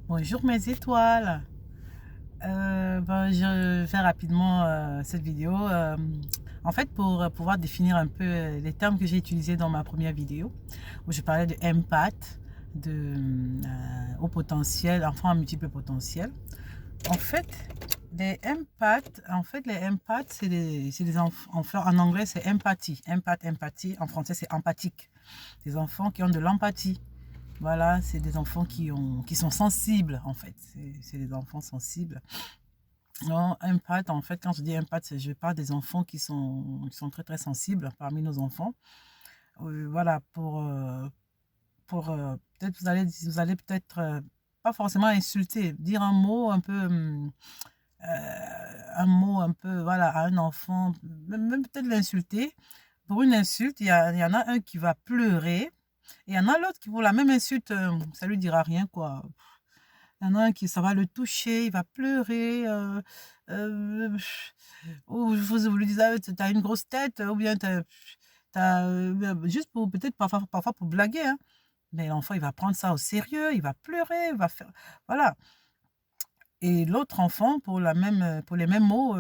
Bonjour mes étoiles. Je fais rapidement cette vidéo. En fait, pour pouvoir définir un peu les termes que j'ai utilisés dans ma première vidéo, où je parlais de empath, de au potentiel, enfant à multiples potentiels. En fait, les empaths, c'est des enfants. En anglais, c'est empathie. Empathie. En français, c'est empathique. Des enfants qui ont de l'empathie. Voilà, c'est des enfants qui sont sensibles, en fait. C'est des enfants sensibles. Non, empath, en fait, quand je dis empath, je parle des enfants qui sont très, très sensibles parmi nos enfants. Voilà, peut-être vous allez peut-être pas forcément insulter, dire un mot un peu, voilà, à un enfant, même peut-être l'insulter. Pour une insulte, il y en a un qui va pleurer, et il y en a l'autre qui, pour la même insulte, ça lui dira rien, quoi. Il y en a un qui, ça va le toucher, il va pleurer, euh, ou vous lui dites, ah, t'as une grosse tête, ou bien juste pour, peut-être parfois pour blaguer, hein. Mais l'enfant, il va prendre ça au sérieux, il va pleurer, il va faire, voilà. Et l'autre enfant, pour les mêmes mots,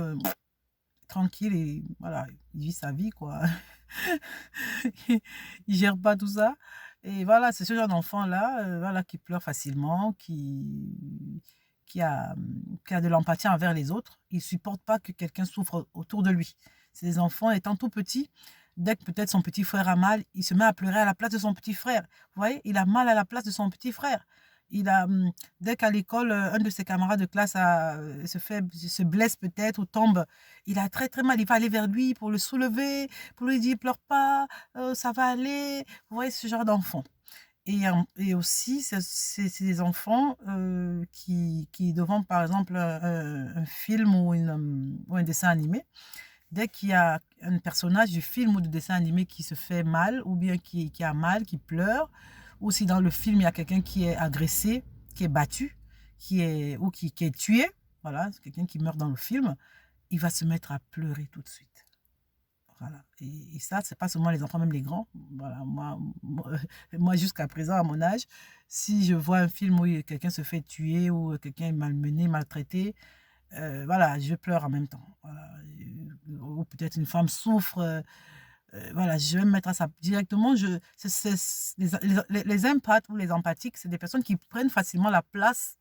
tranquille, et voilà, il vit sa vie, quoi. Il gère pas tout ça. Et voilà, c'est ce genre d'enfant-là, voilà, qui pleure facilement, qui a de l'empathie envers les autres. Il supporte pas que quelqu'un souffre autour de lui. C'est des enfants étant tout petits, dès que peut-être son petit frère a mal, il se met à pleurer à la place de son petit frère. Vous voyez, il a mal à la place de son petit frère. Il a, dès qu'à l'école, un de ses camarades de classe se blesse peut-être ou tombe, il a très très mal. Il va aller vers lui pour le soulever, pour lui dire pleure pas, ça va aller. Vous voyez ce genre d'enfant. Et aussi, c'est des enfants qui, devant par exemple un film ou un dessin animé, dès qu'il y a un personnage du film ou du dessin animé qui se fait mal, ou bien qui a mal, qui pleure, ou si dans le film il y a quelqu'un qui est agressé, qui est battu, qui est tué, voilà, c'est quelqu'un qui meurt dans le film, il va se mettre à pleurer tout de suite. Voilà. Et ça, c'est pas seulement les enfants, même les grands. Voilà. Moi jusqu'à présent, à mon âge, si je vois un film où quelqu'un se fait tuer ou quelqu'un est malmené, maltraité, voilà, je pleure en même temps. Voilà. Ou peut-être une femme souffre. Voilà, je vais me mettre à ça directement. Les empaths ou les empathiques, c'est des personnes qui prennent facilement la place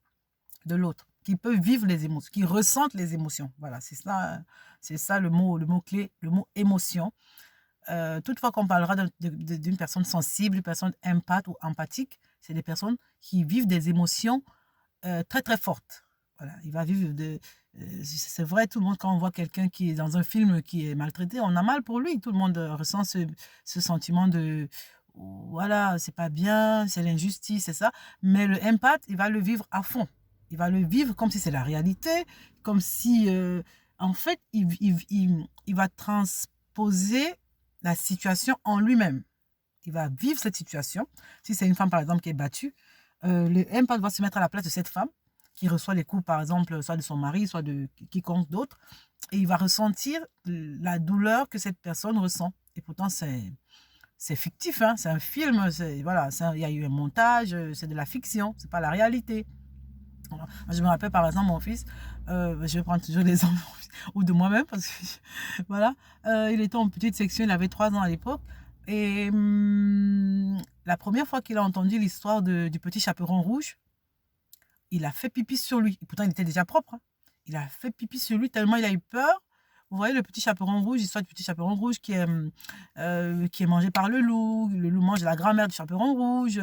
de l'autre, qui peuvent vivre les émotions, qui ressentent les émotions. Voilà, c'est ça le mot clé, le mot émotion. Toutefois qu'on parlera d'une personne sensible, une personne empathe ou empathique, c'est des personnes qui vivent des émotions très très fortes. Voilà, il va vivre c'est vrai, tout le monde, quand on voit quelqu'un qui est dans un film qui est maltraité, on a mal pour lui. Tout le monde ressent ce sentiment de voilà, c'est pas bien, c'est l'injustice, c'est ça. Mais le empath, il va le vivre à fond. Il va le vivre comme si c'est la réalité, comme si, en fait, il va transposer la situation en lui-même. Il va vivre cette situation. Si c'est une femme, par exemple, qui est battue, le empath va se mettre à la place de cette femme qui reçoit les coups, par exemple, soit de son mari, soit de quiconque d'autre, et il va ressentir la douleur que cette personne ressent. Et pourtant, c'est fictif, hein, c'est un film, voilà, il y a eu un montage, c'est de la fiction, c'est pas la réalité. Voilà. Je me rappelle par exemple mon fils, je vais prendre toujours l'exemple ou de moi-même parce que voilà, il était en petite section, il avait 3 ans à l'époque. Et la première fois qu'il a entendu l'histoire du petit chaperon rouge, il a fait pipi sur lui. Et pourtant, il était déjà propre, hein. Il a fait pipi sur lui tellement il a eu peur. Vous voyez le petit chaperon rouge, l'histoire du petit chaperon rouge qui est mangé par le loup. Le loup mange la grand-mère du chaperon rouge.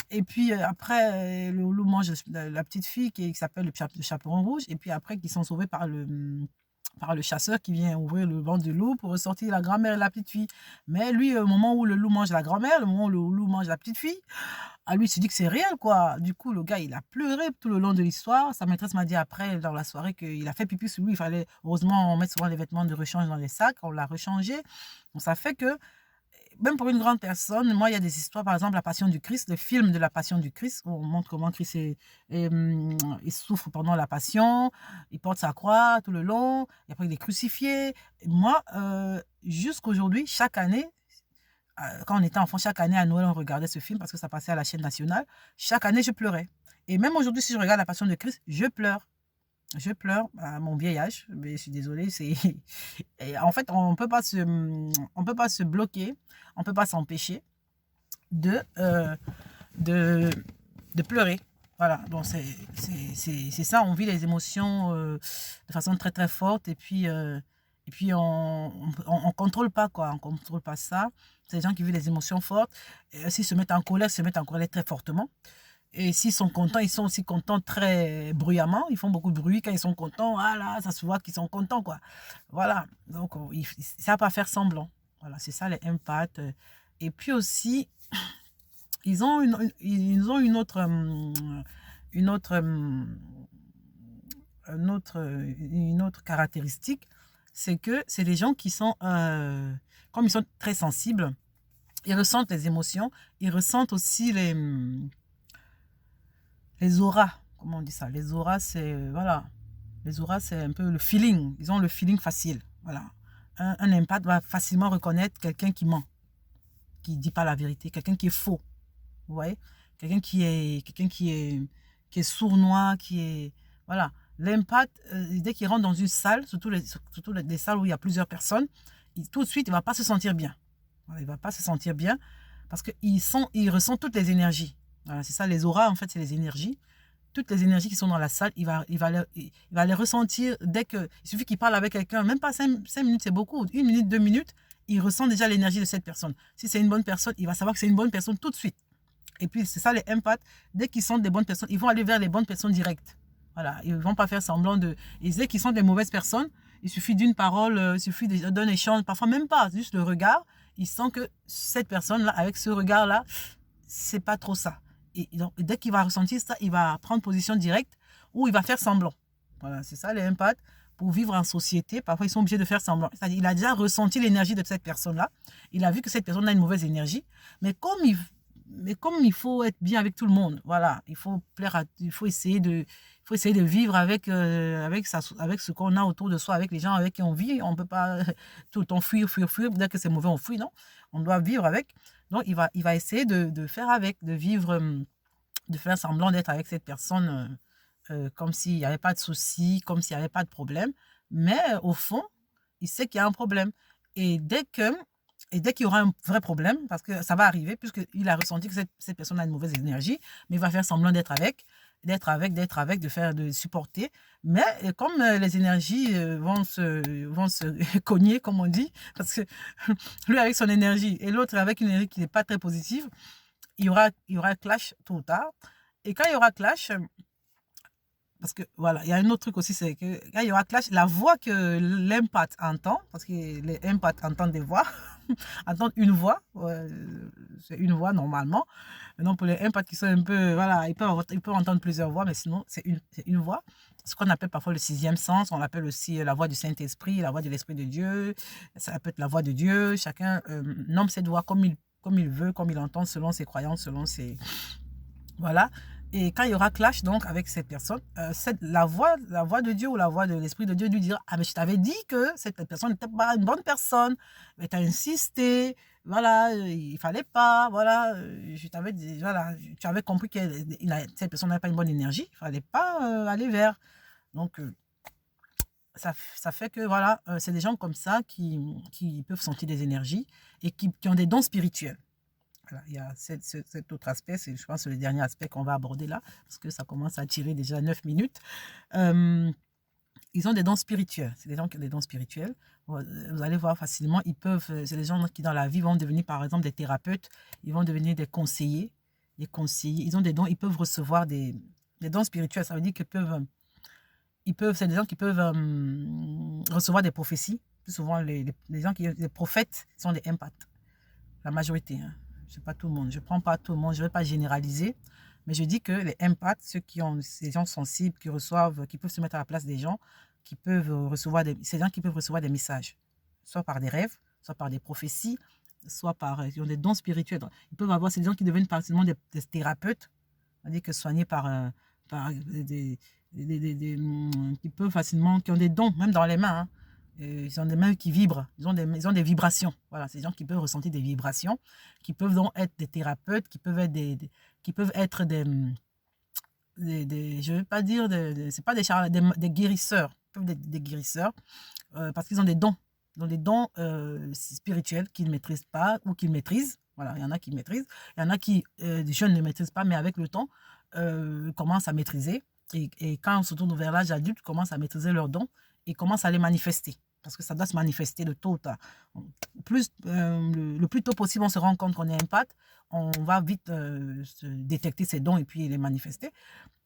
Et puis après, le loup mange la petite fille qui s'appelle le chaperon rouge. Et puis après, qui sont sauvés par le chasseur qui vient ouvrir le ventre du loup pour ressortir la grand-mère et la petite fille. Mais lui, au moment où le loup mange la grand-mère, le moment où le loup mange la petite fille, à lui, il se dit que c'est réel, quoi. Du coup, le gars, il a pleuré tout le long de l'histoire. Sa maîtresse m'a dit après, dans la soirée, qu'il a fait pipi sur lui. Il fallait, heureusement, on met souvent les vêtements de rechange dans les sacs. On l'a rechangé. Donc, ça fait que, même pour une grande personne, moi, il y a des histoires, par exemple, La Passion du Christ, le film de La Passion du Christ, où on montre comment Christ il souffre pendant la Passion, il porte sa croix tout le long, et après il est crucifié. Et moi, jusqu'aujourd'hui, chaque année, quand on était enfant, chaque année à Noël, on regardait ce film parce que ça passait à la chaîne nationale. Chaque année, je pleurais. Et même aujourd'hui, si je regarde la Passion de Christ, je pleure. Je pleure à mon vieil âge, mais je suis désolée. En fait, on peut pas se bloquer, on peut pas s'empêcher de, de, de pleurer. Voilà, donc c'est ça, on vit les émotions de façon très très forte et puis on contrôle pas quoi, on contrôle pas ça. C'est des gens qui vivent les émotions fortes. S'ils se mettent en colère, ils se mettent en colère très fortement. Et s'ils sont contents, ils sont aussi contents très bruyamment. Ils font beaucoup de bruit quand ils sont contents. Ah là, ça se voit qu'ils sont contents, quoi. Voilà. Donc, ils ne savent pas faire semblant. Voilà, c'est ça les empathes. Et puis aussi, ils ont une autre, une autre caractéristique. C'est que c'est des gens qui sont, comme ils sont très sensibles, ils ressentent les émotions, ils ressentent aussi les auras, comment on dit ça? Les auras, c'est voilà. Les auras, c'est un peu le feeling. Ils ont le feeling facile. Voilà. Un empath va facilement reconnaître quelqu'un qui ment, qui ne dit pas la vérité, quelqu'un qui est faux. Vous voyez? Quelqu'un qui est sournois, qui est. Voilà. L'empath, dès qu'il rentre dans une salle, surtout des salles où il y a plusieurs personnes, tout de suite, il ne va pas se sentir bien. Voilà, il ne va pas se sentir bien parce qu'il ressent toutes les énergies. Voilà, c'est ça, les auras, en fait, c'est les énergies. Toutes les énergies qui sont dans la salle, il va les ressentir dès que... Il suffit qu'il parle avec quelqu'un, même pas 5 minutes, c'est beaucoup. 1 minute, 2 minutes, il ressent déjà l'énergie de cette personne. Si c'est une bonne personne, il va savoir que c'est une bonne personne tout de suite. Et puis, c'est ça les empaths. Dès qu'ils sont des bonnes personnes, ils vont aller vers les bonnes personnes directes. Voilà, ils ne vont pas faire semblant de... Et dès qu'ils sont des mauvaises personnes, il suffit d'une parole, il suffit d'un échange, parfois même pas, juste le regard. Ils sentent que cette personne-là, avec ce regard-là, c'est pas trop ça. Et donc, dès qu'il va ressentir ça, il va prendre position directe ou il va faire semblant. Voilà, c'est ça les empaths. Pour vivre en société, parfois ils sont obligés de faire semblant. C'est-à-dire, il a déjà ressenti l'énergie de cette personne-là. Il a vu que cette personne a une mauvaise énergie. Mais comme il faut être bien avec tout le monde, voilà, il faut essayer de vivre avec ce qu'on a autour de soi, avec les gens avec qui on vit. On ne peut pas tout le temps fuir. Dès que c'est mauvais, on fuit, non. On doit vivre avec. Donc, il va essayer de faire avec, de vivre, de faire semblant d'être avec cette personne comme s'il n'y avait pas de souci, comme s'il n'y avait pas de problème. Mais au fond, il sait qu'il y a un problème. Et dès qu'il y aura un vrai problème, parce que ça va arriver, puisqu'il a ressenti que cette personne a une mauvaise énergie, mais il va faire semblant d'être avec, de supporter. Mais comme les énergies vont se cogner, comme on dit, parce que lui avec son énergie et l'autre avec une énergie qui n'est pas très positive, il y aura clash tôt ou tard. Et quand il y aura clash, parce que voilà, il y a un autre truc aussi, c'est que quand il y aura clash, la voix que l'empath entend, parce que les empaths entendent des voix, entendent une voix, c'est une voix normalement. Maintenant, pour les empaths qui sont un peu, voilà, ils peuvent entendre plusieurs voix, mais sinon, c'est une voix. Ce qu'on appelle parfois le sixième sens, on l'appelle aussi la voix du Saint-Esprit, la voix de l'Esprit de Dieu. Ça peut être la voix de Dieu. Chacun nomme cette voix comme il veut, comme il entend, selon ses croyances, selon ses... Voilà. Et quand il y aura clash donc avec cette personne, la voix de Dieu ou la voix de l'Esprit de Dieu lui dira: ah mais je t'avais dit que cette personne n'était pas une bonne personne, mais tu as insisté, voilà, il fallait pas, voilà, je t'avais dit, voilà, tu avais compris que cette personne n'avait pas une bonne énergie, il fallait pas aller vers. Donc ça fait que voilà, c'est des gens comme ça qui peuvent sentir des énergies et qui ont des dons spirituels. Voilà, il y a cet autre aspect, je pense, le dernier aspect qu'on va aborder là, parce que ça commence à tirer déjà 9 minutes. Ils ont des dons spirituels. C'est des gens qui ont des dons spirituels. Vous allez voir facilement, c'est des gens qui dans la vie vont devenir par exemple des thérapeutes, ils vont devenir des conseillers. Ils ont des dons, ils peuvent recevoir des dons spirituels. Ça veut dire c'est des gens qui peuvent recevoir des prophéties. Plus souvent, les prophètes sont des empaths. La majorité, hein. Je ne sais pas tout le monde. Je ne prends pas tout le monde. Je ne vais pas généraliser. Mais je dis que les empaths, ces gens sensibles qui peuvent se mettre à la place des gens, ces gens qui peuvent recevoir des messages, soit par des rêves, soit par des prophéties, soit ils ont des dons spirituels. Ils peuvent avoir ces gens qui deviennent facilement des thérapeutes, c'est-à-dire que soignés par qui peuvent facilement, qui ont des dons, même dans les mains, hein. Ils ont des mains qui vibrent, ils ont des vibrations. Voilà, c'est des gens qui peuvent ressentir des vibrations, qui peuvent donc être des thérapeutes, qui peuvent être je ne vais pas dire, c'est pas des charlatans, des guérisseurs, des guérisseurs, parce qu'ils ont des dons. Ils ont des dons spirituels qu'ils ne maîtrisent pas ou qu'ils maîtrisent. Voilà, il y en a qui maîtrisent. Il y en a qui, des jeunes ne maîtrisent pas, mais avec le temps, commencent à maîtriser. Et quand on se tourne vers l'âge adulte, commencent à maîtriser leurs dons et commencent à les manifester. Parce que ça doit se manifester de tôt ou tard. Plus, le plus tôt possible, on se rend compte qu'on est empathie, on va vite détecter ses dons et puis les manifester.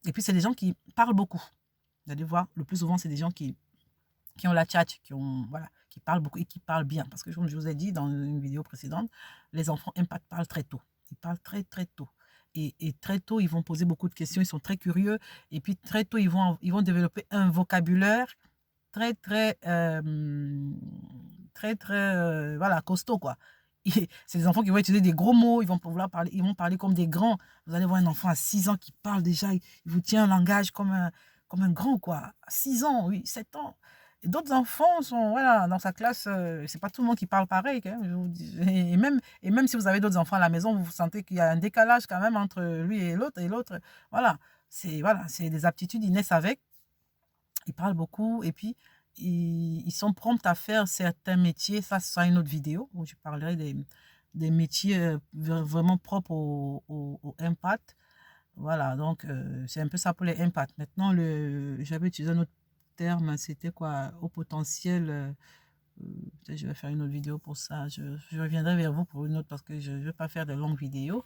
Et puis, c'est des gens qui parlent beaucoup. Vous allez voir, le plus souvent, c'est des gens qui ont la tchatche, voilà, qui parlent beaucoup et qui parlent bien. Parce que, comme je vous ai dit dans une vidéo précédente, les enfants empathes parlent très tôt. Ils parlent très, très tôt. Et très tôt, ils vont poser beaucoup de questions. Ils sont très curieux. Et puis, très tôt, ils vont développer un vocabulaire très, très, voilà, costaud, quoi. C'est des enfants qui vont utiliser des gros mots, ils vont parler comme des grands. Vous allez voir un enfant à 6 ans qui parle déjà, il vous tient un langage comme un grand, quoi. À 6 ans, oui, 7 ans. Et d'autres enfants sont, voilà, dans sa classe, c'est pas tout le monde qui parle pareil, hein, je vous dis. Et même si vous avez d'autres enfants à la maison, vous sentez qu'il y a un décalage quand même entre lui et l'autre, voilà. C'est des aptitudes, ils naissent avec. Ils parlent beaucoup et puis ils sont prompts à faire certains métiers. Ça sera une autre vidéo où je parlerai des métiers vraiment propres aux empaths. Voilà, donc c'est un peu ça pour les empaths. Maintenant, j'avais utilisé un autre terme, c'était quoi? Au potentiel. Peut-être je vais faire une autre vidéo pour ça. Je reviendrai vers vous pour une autre parce que je ne vais pas faire de longues vidéos.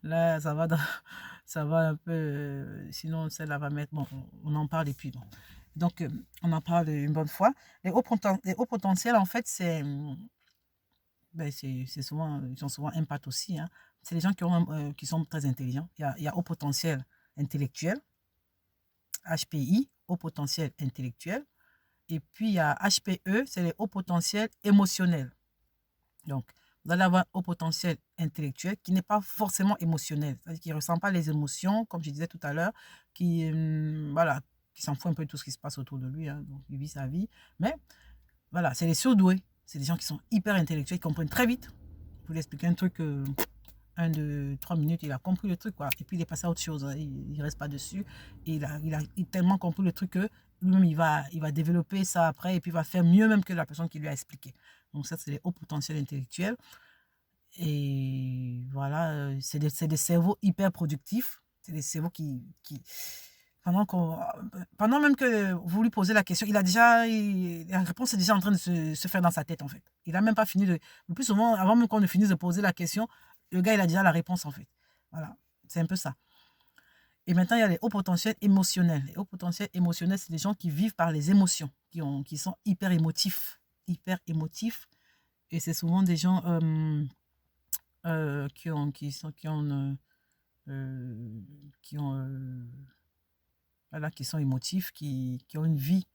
Là, ça va un peu. Sinon, celle-là va mettre. Bon, on en parle et puis bon. Donc, on en parle une bonne fois. Les hauts potentiels, en fait, c'est souvent. Ils sont souvent empathes aussi. Hein. C'est les gens qui sont très intelligents. Il y a haut potentiel intellectuel, HPI, haut potentiel intellectuel. Et puis, il y a HPE, c'est les hauts potentiels émotionnels. Donc, vous allez avoir un haut potentiel intellectuel qui n'est pas forcément émotionnel, c'est-à-dire qui ne ressent pas les émotions, comme je disais tout à l'heure, voilà, qui s'en fout un peu de tout ce qui se passe autour de lui, hein, donc il vit sa vie. Mais voilà, c'est les surdoués, c'est des gens qui sont hyper intellectuels, qui comprennent très vite. Vous lui expliquez un truc, 1, 2, 3 minutes, il a compris le truc, quoi. Et puis il est passé à autre chose, hein. Il ne reste pas dessus. Et il a tellement compris le truc que lui-même, il va développer ça après et puis il va faire mieux même que la personne qui lui a expliqué. Donc ça, c'est les hauts potentiels intellectuels. Et voilà, c'est des cerveaux hyper productifs. C'est des cerveaux pendant même que vous lui posez la question, la réponse est déjà en train de se faire dans sa tête, en fait. Il n'a même pas fini le plus souvent, avant même qu'on ne finisse de poser la question, le gars, il a déjà la réponse, en fait. Voilà, c'est un peu ça. Et maintenant, il y a les hauts potentiels émotionnels. Les hauts potentiels émotionnels, c'est des gens qui vivent par les émotions, qui sont hyper émotifs. Hyper émotifs. Et c'est souvent des gens qui ont, voilà, qui sont émotifs, qui ont une vie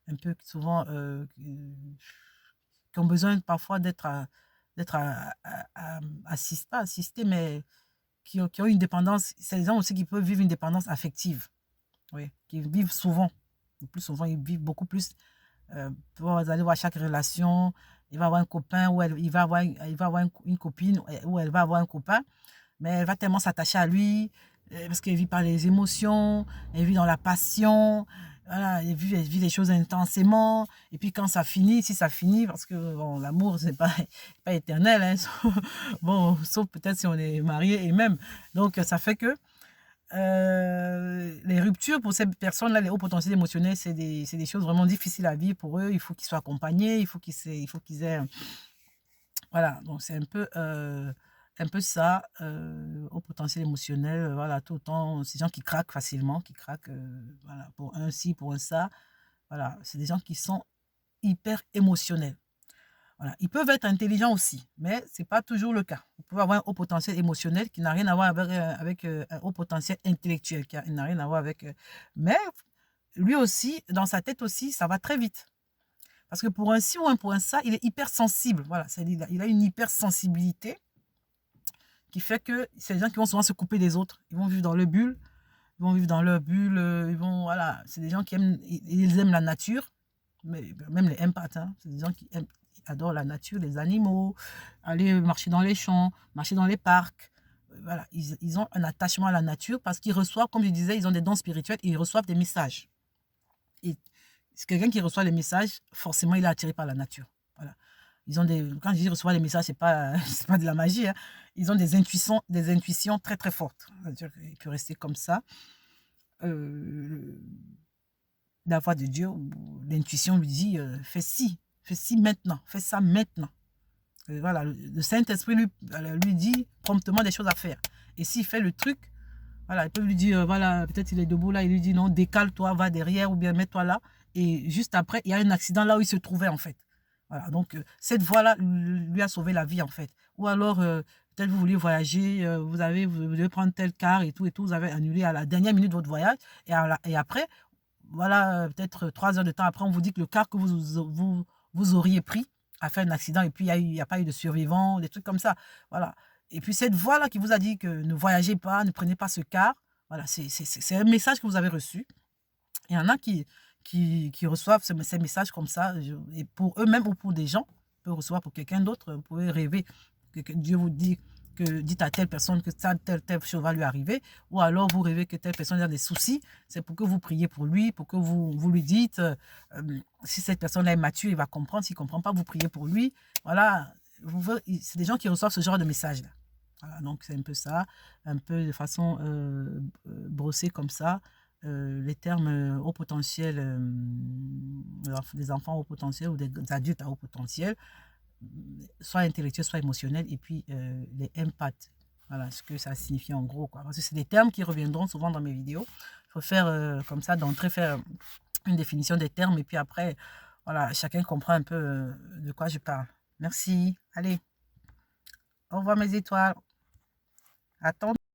un peu souvent, qui ont besoin parfois d'être pas assistés, mais qui ont une dépendance. C'est des gens aussi qui peuvent vivre une dépendance affective, oui, qui vivent souvent. Le plus souvent, ils vivent beaucoup plus. Vous allez voir chaque relation, il va avoir un copain ou il va avoir une copine ou elle va avoir un copain, mais elle va tellement s'attacher à lui parce qu'elle vit par les émotions, elle vit dans la passion, voilà, elle vit les choses intensément. Et puis quand ça finit, si ça finit, parce que bon, l'amour, c'est pas éternel, hein, bon, sauf peut-être si on est marié et même. Donc ça fait que les ruptures pour ces personnes-là, les hauts potentiels émotionnels, c'est des choses vraiment difficiles à vivre pour eux. Il faut qu'ils soient accompagnés, il faut qu'ils aient. Voilà, donc c'est un peu ça, au potentiel émotionnel. Voilà, tout le temps, c'est des gens qui craquent facilement, qui craquent, voilà, pour un ci, pour un ça. Voilà, c'est des gens qui sont hyper émotionnels. Voilà. Ils peuvent être intelligents aussi, mais ce n'est pas toujours le cas. Vous pouvez avoir un haut potentiel émotionnel qui n'a rien à voir avec un haut potentiel intellectuel, qui n'a rien à voir avec. Mais lui aussi, dans sa tête aussi, ça va très vite. Parce que pour un ci ou pour un ça, il est hypersensible. Voilà, il a une hypersensibilité qui fait que c'est des gens qui vont souvent se couper des autres. Ils vont vivre dans leur bulle. Ils vont vivre dans leur bulle. Voilà, c'est des gens qui aiment la nature. Mais même les empathes, hein, c'est des gens qui adorent la nature, les animaux, aller marcher dans les champs, marcher dans les parcs, voilà, ils ont un attachement à la nature parce qu'ils reçoivent, comme je disais, ils ont des dons spirituels et ils reçoivent des messages. Et c'est quelqu'un qui reçoit les messages, forcément, il est attiré par la nature. Voilà. Ils ont quand je dis recevoir les messages, c'est pas, c'est pas de la magie. Hein. Ils ont des intuitions très, très fortes. C'est-à-dire qu'il peut rester comme ça. La voix de Dieu, l'intuition lui dit fais ci maintenant, fais ça maintenant. Voilà, le Saint-Esprit lui dit promptement des choses à faire. Et s'il fait le truc, voilà, il peut lui dire, voilà, peut-être il est debout là, il lui dit non, décale-toi, va derrière ou bien mets-toi là. Et juste après, il y a un accident là où il se trouvait en fait. Voilà, donc cette voie-là lui a sauvé la vie en fait. Ou alors, peut-être vous voulez voyager, vous devez prendre tel car et tout, vous avez annulé à la dernière minute votre voyage. Et après, voilà, peut-être 3 heures de temps après, on vous dit que le car que vous auriez pris a fait un accident et puis il n'y a pas eu de survivants, des trucs comme ça. Voilà. Et puis cette voix-là qui vous a dit que ne voyagez pas, ne prenez pas ce car, voilà, c'est un message que vous avez reçu. Il y en a qui reçoivent ces messages comme ça, et pour eux-mêmes ou pour des gens, ils peuvent recevoir pour quelqu'un d'autre, vous pouvez rêver que Dieu vous dit dites à telle personne que ça, telle chose va lui arriver, ou alors vous rêvez que telle personne a des soucis, c'est pour que vous priez pour lui, pour que vous lui dites, si cette personne-là est mature, il va comprendre, s'il ne comprend pas, vous priez pour lui, voilà, c'est des gens qui reçoivent ce genre de message-là. Voilà, donc c'est un peu ça, un peu de façon brossée comme ça, les termes haut potentiel, des enfants haut potentiel ou des adultes à haut potentiel, soit intellectuel, soit émotionnel, et puis les empaths. Voilà ce que ça signifie en gros, quoi. Parce que c'est des termes qui reviendront souvent dans mes vidéos. Il faut faire comme ça, d'entrée, faire une définition des termes, et puis après, voilà, chacun comprend un peu de quoi je parle. Merci. Allez, au revoir mes étoiles. Attends.